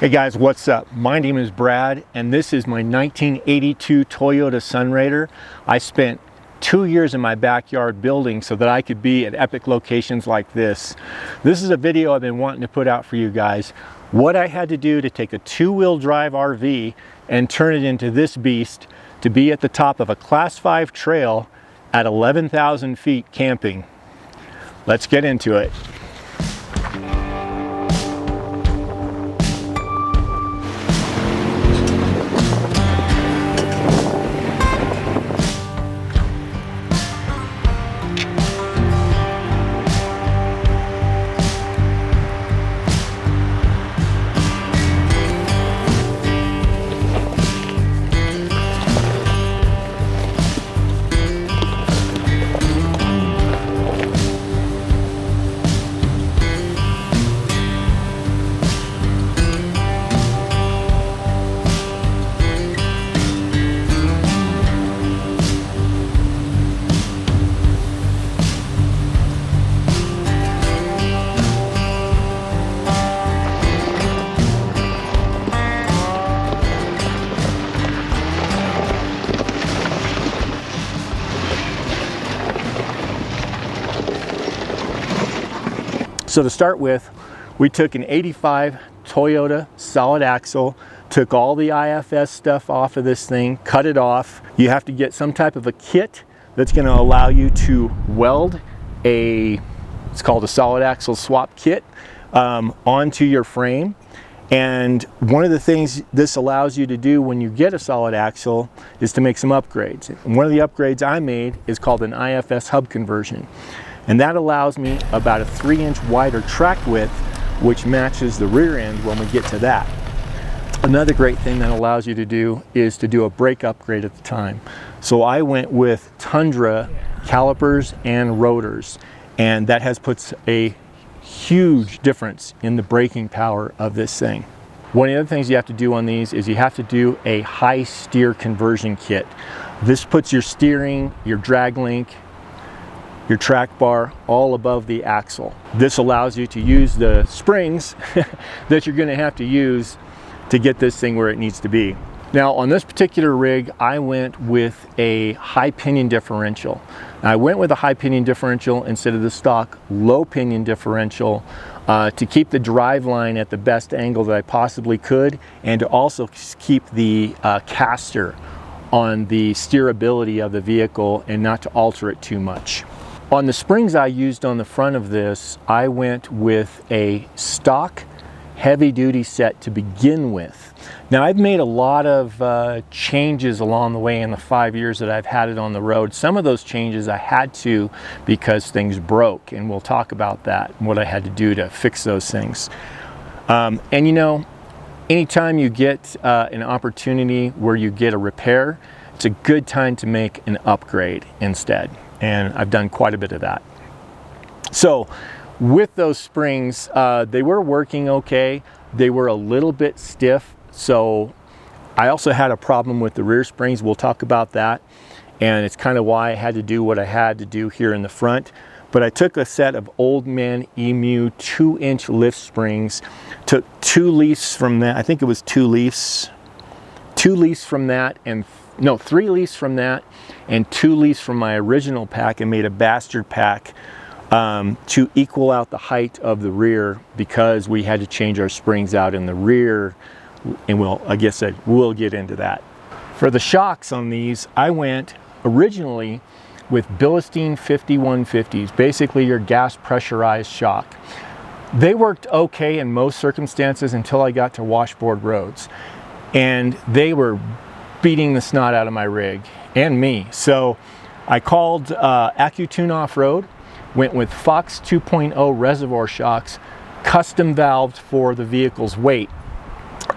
Hey guys, what's up? My name is Brad and this is my 1982 Toyota Sunrader. I spent 2 years in my backyard building so that I could be at epic locations like this. This is a video I've been wanting to put out for you guys. What I had to do to take a two-wheel drive RV and turn it into this beast to be at the top of a Class 5 trail at 11,000 feet camping. Let's get into it. So to start with, we took an 85 Toyota solid axle, took all the IFS stuff off of this thing, cut it off. You have to get some type of a kit that's going to allow you to weld it's called a solid axle swap kit, onto your frame. And one of the things this allows you to do when you get a solid axle is to make some upgrades. And one of the upgrades I made is called an IFS hub conversion. And that allows me about a 3-inch wider track width, which matches the rear end when we get to that. Another great thing that allows you to do is to do a brake upgrade at the time. So I went with Tundra calipers and rotors, and that has puts a huge difference in the braking power of this thing. One of the other things you have to do on these is you have to do a high steer conversion kit. This puts your steering, your drag link, your track bar all above the axle. This allows you to use the springs that you're going to have to use to get this thing where it needs to be. Now on this particular rig, I went with a high pinion differential. I went with a high pinion differential instead of the stock low pinion differential to keep the drive line at the best angle that I possibly could, and to also keep the caster on the steerability of the vehicle and not to alter it too much. On the springs I used on the front of this, I went with a stock heavy-duty set to begin with. Now I've made a lot of changes along the way in the 5 years that I've had it on the road. Some of those changes I had to because things broke, and we'll talk about that and what I had to do to fix those things. And you know, anytime you get an opportunity where you get a repair, it's a good time to make an upgrade instead. And I've done quite a bit of that. So with those springs, they were working okay. They were a little bit stiff. So I also had a problem with the rear springs. We'll talk about that. And it's kind of why I had to do what I had to do here in the front. But I took a set of Old Man Emu 2-inch lift springs, took 2 leaves from that. I think it was 2 leaves. 2 leaves from that, and no, 3 leaves from that, and 2 leaves from my original pack, and made a bastard pack to equal out the height of the rear, because we had to change our springs out in the rear, and we'll get into that. For the shocks on these, I went originally with Bilstein 5150s, basically your gas pressurized shock. They worked okay in most circumstances until I got to washboard roads, and they were beating the snot out of my rig and me. So I called AccuTune Off-Road, went with Fox 2.0 reservoir shocks, custom valved for the vehicle's weight.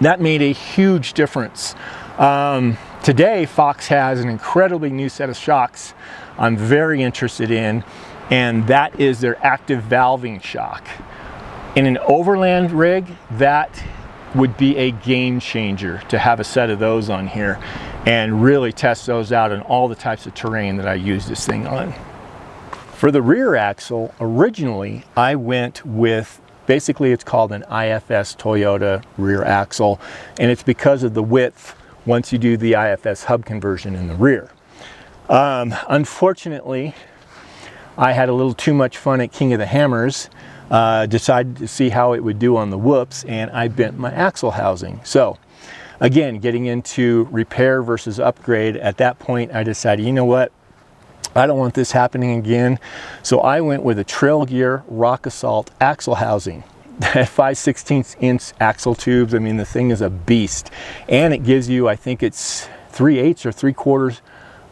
That made a huge difference. Today, Fox has an incredibly new set of shocks I'm very interested in, and that is their active valving shock. In an overland rig, that would be a game changer to have a set of those on here and really test those out in all the types of terrain that I use this thing on. For the rear axle, originally I went with Basically, it's called an IFS Toyota rear axle, and it's because of the width once you do the IFS hub conversion in the rear. Unfortunately, I had a little too much fun at King of the Hammers, decided to see how it would do on the whoops, and I bent my axle housing. So again, getting into repair versus upgrade, at that point I decided, you know what, I don't want this happening again. So I went with a Trail Gear Rock Assault axle housing. That 5/16 inch axle tubes, I mean, the thing is a beast. And it gives you, I think it's 3/8 or 3/4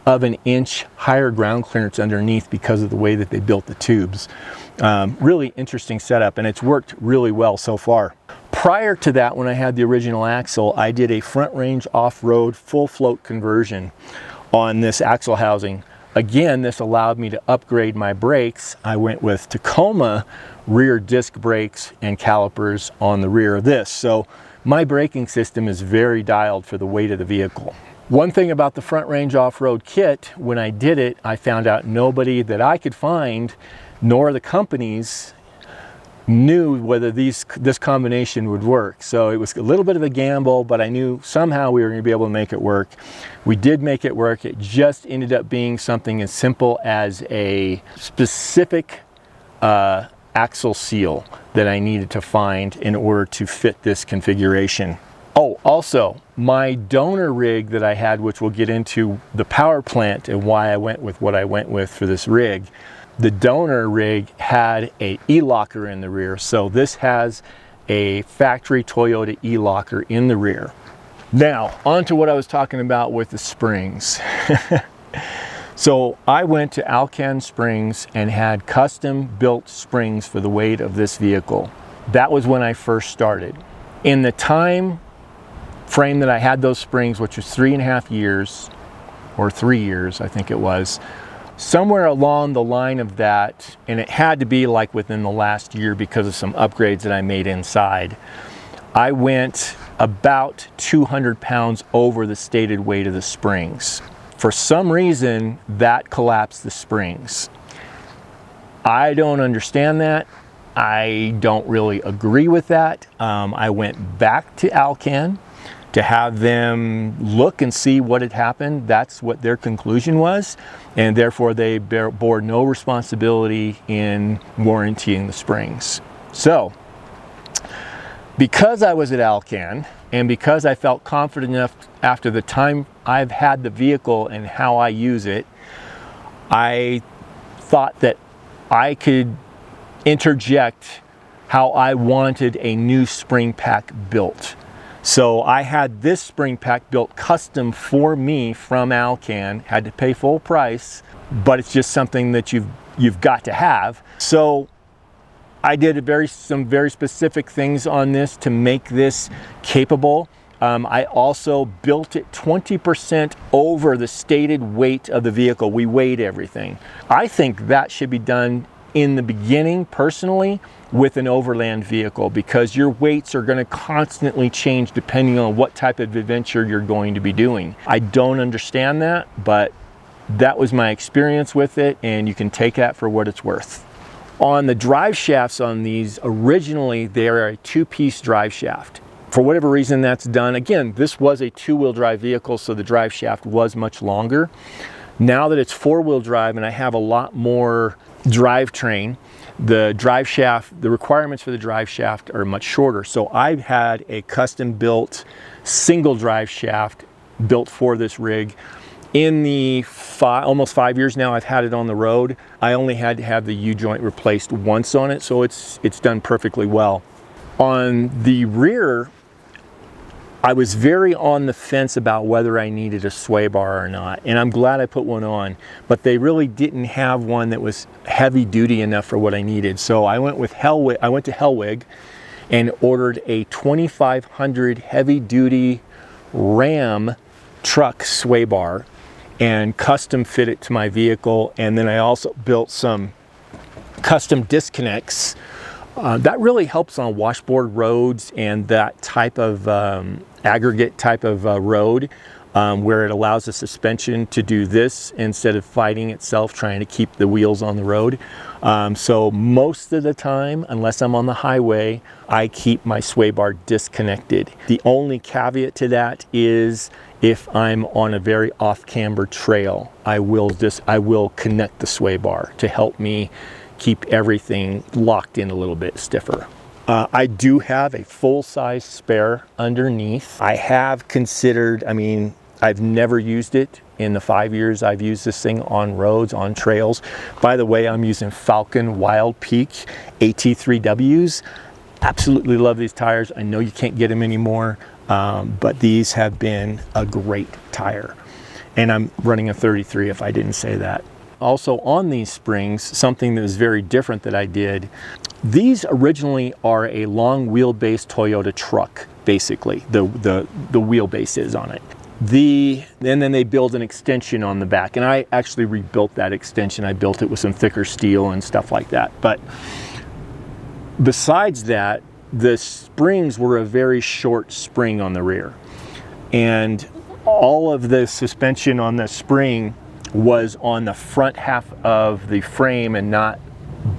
of an inch higher ground clearance underneath because of the way that they built the tubes. Really interesting setup, and it's worked really well so far. Prior to that, when I had the original axle, I did a front range off-road full float conversion on this axle housing. Again, this allowed me to upgrade my brakes. I went with Tacoma rear disc brakes and calipers on the rear of this. So my braking system is very dialed for the weight of the vehicle. One thing about the front range off-road kit, when I did it, I found out nobody that I could find, nor the companies, knew whether this combination would work. So it was a little bit of a gamble, but I knew somehow we were going to be able to make it work. We did make it work. It just ended up being something as simple as a specific axle seal that I needed to find in order to fit this configuration. Oh, also, my donor rig that I had, which we'll get into the power plant and why I went with what I went with for this rig. The donor rig had a e-locker in the rear, so this has a factory Toyota e-locker in the rear. Now, on to what I was talking about with the springs. So I went to Alcan Springs and had custom built springs for the weight of this vehicle. That was when I first started. In the time frame that I had those springs, which was 3.5 years, or 3 years, I think it was, somewhere along the line of that, and it had to be like within the last year because of some upgrades that I made inside, I went about 200 pounds over the stated weight of the springs. For some reason, that collapsed the springs. I don't understand that. I don't really agree with that. I went back to Alcan to have them look and see what had happened. That's what their conclusion was, and therefore they bore no responsibility in warrantying the springs. So, because I was at Alcan, and because I felt confident enough after the time I've had the vehicle and how I use it, I thought that I could interject how I wanted a new spring pack built. So I had this spring pack built custom for me from Alcan, had to pay full price, but it's just something that you've got to have. So I did some very specific things on this to make this capable. I also built it 20% over the stated weight of the vehicle. We weighed everything. I think that should be done in the beginning, personally, with an overland vehicle, because your weights are going to constantly change depending on what type of adventure you're going to be doing. I don't understand that, but that was my experience with it, and you can take that for what it's worth. On the drive shafts on these, originally they are a 2-piece drive shaft. For whatever reason that's done, again, this was a 2-wheel drive vehicle, so the drive shaft was much longer. Now that it's 4-wheel drive and I have a lot more drivetrain, the drive shaft, the requirements for the drive shaft are much shorter. So I've had a custom built single drive shaft built for this rig. In the almost 5 years now I've had it on the road, I only had to have the U-joint replaced once on it, so it's done perfectly well. On the rear, I was very on the fence about whether I needed a sway bar or not, and I'm glad I put one on, but they really didn't have one that was heavy duty enough for what I needed. So I went to Hellwig and ordered a 2500 heavy duty Ram truck sway bar and custom fit it to my vehicle. And then I also built some custom disconnects. That really helps on washboard roads and that type of aggregate type of road. where it allows the suspension to do this instead of fighting itself, trying to keep the wheels on the road. So most of the time, unless I'm on the highway, I keep my sway bar disconnected. The only caveat to that is if I'm on a very off-camber trail, I will connect the sway bar to help me keep everything locked in a little bit stiffer. I do have a full-size spare underneath. I have considered, I mean, I've never used it in the 5 years I've used this thing on roads, on trails. By the way, I'm using Falcon Wild Peak AT3Ws. Absolutely love these tires. I know you can't get them anymore, but these have been a great tire. And I'm running a 33 if I didn't say that. Also on these springs, something that was very different that I did, these originally are a long wheelbase Toyota truck, basically, the wheelbase is on it. And then they build an extension on the back, and I actually rebuilt that extension. I built it with some thicker steel and stuff like that. But besides that, the springs were a very short spring on the rear, and all of the suspension on the spring was on the front half of the frame and not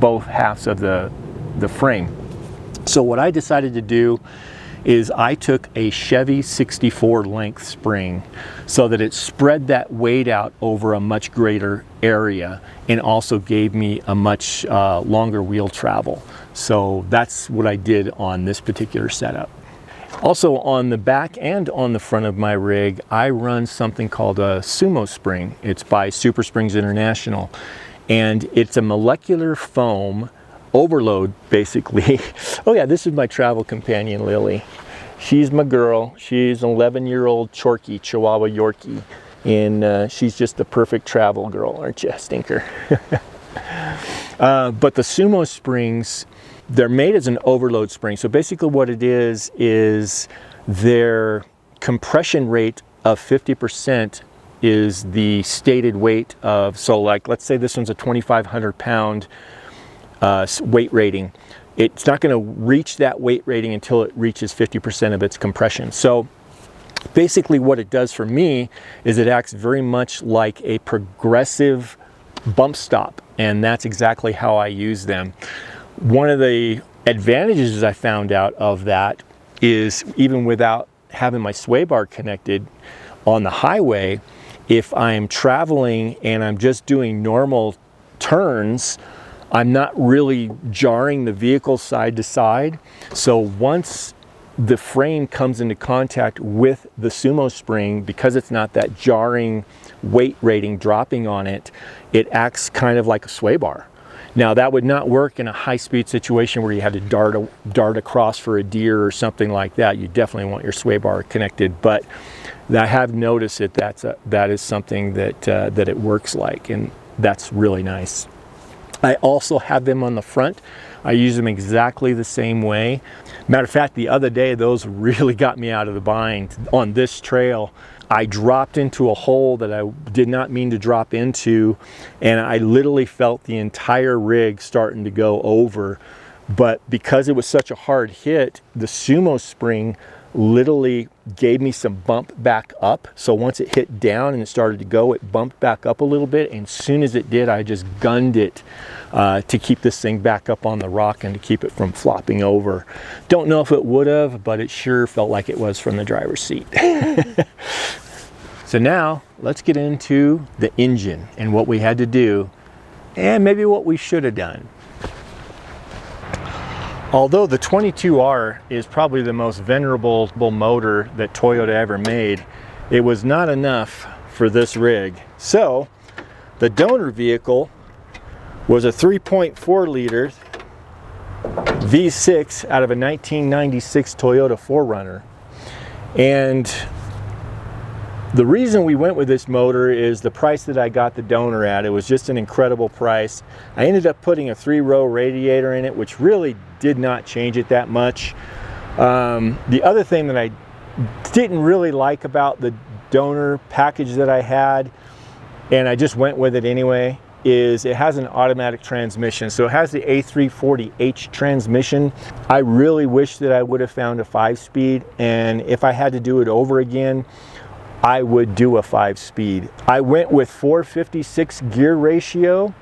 both halves of the frame. So what I decided to do is I took a Chevy 64 length spring so that it spread that weight out over a much greater area and also gave me a much longer wheel travel. So that's what I did on this particular setup. Also on the back and on the front of my rig, I run something called a Sumo spring. It's by Super Springs International, and it's a molecular foam overload, basically. Oh yeah, this is my travel companion, Lily. She's my girl. She's an 11-year-old Chorky, Chihuahua Yorkie, and she's just the perfect travel girl, aren't you, Stinker? But the Sumo springs, they're made as an overload spring. So basically what it is their compression rate of 50% is the stated weight of, so like, let's say this one's a 2,500 pound weight rating. It's not going to reach that weight rating until it reaches 50% of its compression. So basically what it does for me is it acts very much like a progressive bump stop, and that's exactly how I use them. One of the advantages I found out of that is even without having my sway bar connected on the highway, if I'm traveling and I'm just doing normal turns, I'm not really jarring the vehicle side to side. So once the frame comes into contact with the Sumo spring, because it's not that jarring weight rating dropping on it, it acts kind of like a sway bar. Now that would not work in a high-speed situation where you had to dart across for a deer or something like that. You definitely want your sway bar connected, but I have noticed that is something that it works like, and that's really nice. I also have them on the front. I use them exactly the same way. Matter of fact, the other day, those really got me out of the bind. On this trail, I dropped into a hole that I did not mean to drop into, and I literally felt the entire rig starting to go over. But because it was such a hard hit, the Sumo spring literally gave me some bump back up. So once it hit down and it started to go, it bumped back up a little bit, and as soon as it did, I just gunned it to keep this thing back up on the rock and to keep it from flopping over. Don't know if it would have, but it sure felt like it was from the driver's seat. So now let's get into the engine and what we had to do, and maybe what we should have done. Although the 22R is probably the most venerable motor that Toyota ever made, it was not enough for this rig. So the donor vehicle was a 3.4 liter V6 out of a 1996 Toyota 4Runner. And the reason we went with this motor is the price that I got the donor at. It was just an incredible price. I ended up putting a 3-row radiator in it, which really did not change it that much. The other thing that I didn't really like about the donor package that I had, and I just went with it anyway, is it has an automatic transmission. So it has the A340H transmission. I really wish that I would have found a 5-speed, and if I had to do it over again, I would do a 5-speed. I went with 456 gear ratio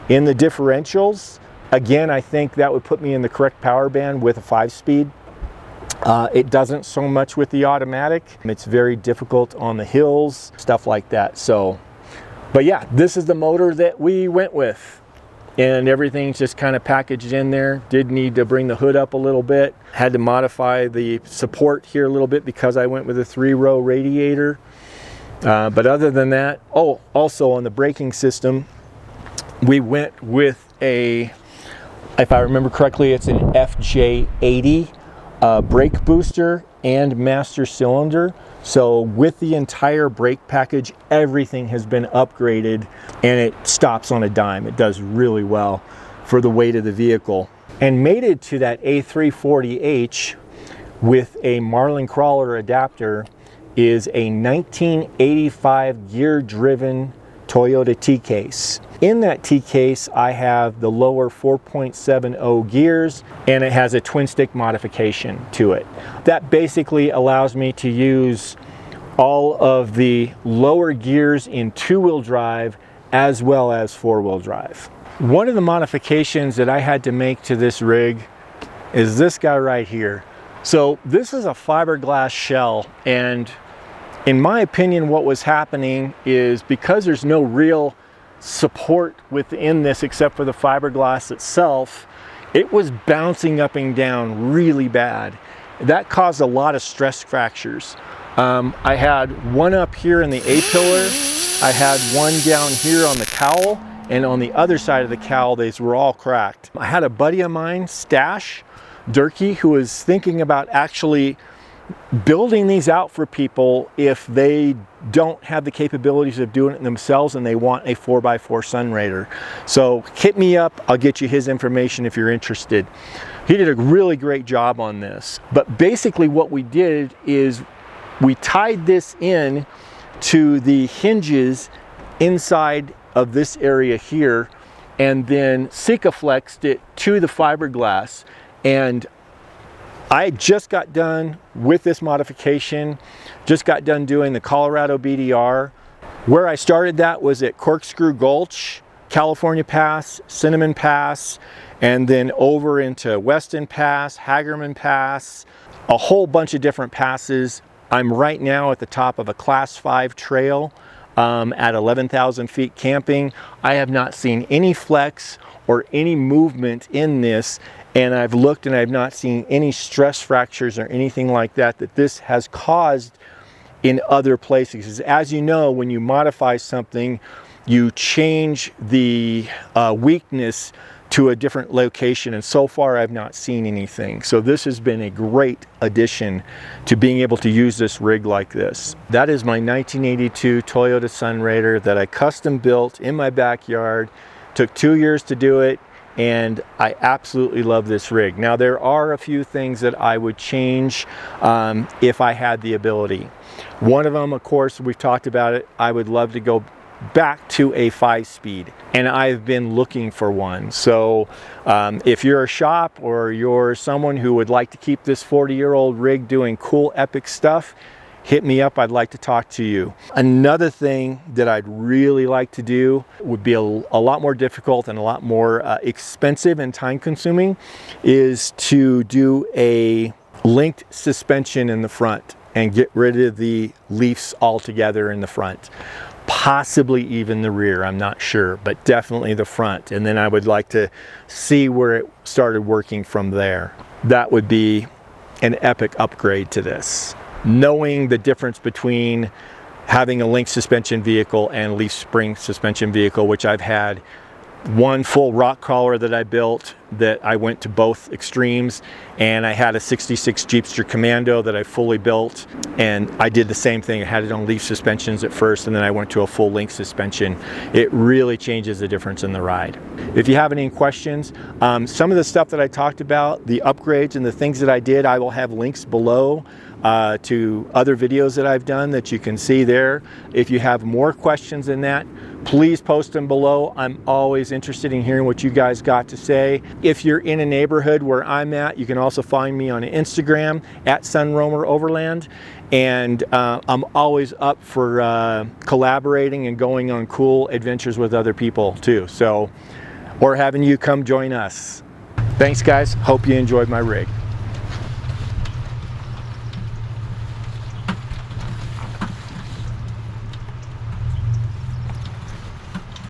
in the differentials. Again, I think that would put me in the correct power band with a 5-speed. It doesn't so much with the automatic. It's very difficult on the hills, stuff like that. So, but yeah, this is the motor that we went with. And everything's just kind of packaged in there. Did need to bring the hood up a little bit. Had to modify the support here a little bit because I went with a 3-row radiator. But other than that, oh, also on the braking system, we went with a, if I remember correctly, it's an FJ80 brake booster and master cylinder. So with the entire brake package, everything has been upgraded and it stops on a dime. It does really well for the weight of the vehicle. And mated to that A340H with a Marlin crawler adapter is a 1985 gear-driven Toyota T-Case. In that T-Case, I have the lower 4.70 gears, and it has a twin stick modification to it. That basically allows me to use all of the lower gears in 2-wheel drive as well as 4-wheel drive. One of the modifications that I had to make to this rig is this guy right here. So this is a fiberglass shell, and in my opinion, what was happening is because there's no real support within this except for the fiberglass itself, it was bouncing up and down really bad. That caused a lot of stress fractures. I had one up here in the A-pillar, I had one down here on the cowl, and on the other side of the cowl, these were all cracked. I had a buddy of mine, Stash Durkee, who was thinking about actually building these out for people if they don't have the capabilities of doing it themselves and they want a 4x4 Sunrader. So hit me up, I'll get you his information if you're interested. He did a really great job on this. But basically what we did is we tied this in to the hinges inside of this area here and then Sikaflexed it to the fiberglass. And I just got done with this modification, just got done doing the Colorado BDR. Where I started that was at Corkscrew Gulch, California Pass, Cinnamon Pass, and then over into Weston Pass, Hagerman Pass, a whole bunch of different passes. I'm right now at the top of a Class 5 trail at 11,000 feet camping. I have not seen any flex or any movement in this, and I've looked and I've not seen any stress fractures or anything like that this has caused in other places. As you know, when you modify something, you change the weakness to a different location, and so far I've not seen anything. So this has been a great addition to being able to use this rig like this. That is my 1982 Toyota Sunrader that I custom built in my backyard. Took 2 years to do it, and I absolutely love this rig. Now there are a few things that I would change if I had the ability. One of them, of course, we've talked about it, I would love to go back to a 5-speed, and I've been looking for one. So if you're a shop or you're someone who would like to keep this 40-year-old rig doing cool epic stuff, hit me up, I'd like to talk to you. Another thing that I'd really like to do would be a lot more difficult and a lot more expensive and time consuming, is to do a linked suspension in the front and get rid of the leafs altogether in the front. Possibly even the rear, I'm not sure, but definitely the front. And then I would like to see where it started working from there. That would be an epic upgrade to this. Knowing the difference between having a linked suspension vehicle and leaf spring suspension vehicle, which I've had one full rock crawler that I built that I went to both extremes, and I had a 66 Jeepster Commando that I fully built, and I did the same thing. I had it on leaf suspensions at first, and then I went to a full link suspension. It really changes the difference in the ride. If you have any questions, some of the stuff that I talked about, the upgrades and the things that I did, I will have links below to other videos that I've done that you can see there. If you have more questions than that, please post them below. I'm always interested in hearing what you guys got to say. If you're in a neighborhood where I'm at, you can also find me on Instagram at Sunroamer Overland. And I'm always up for collaborating and going on cool adventures with other people too. So, or having you come join us. Thanks guys, hope you enjoyed my rig.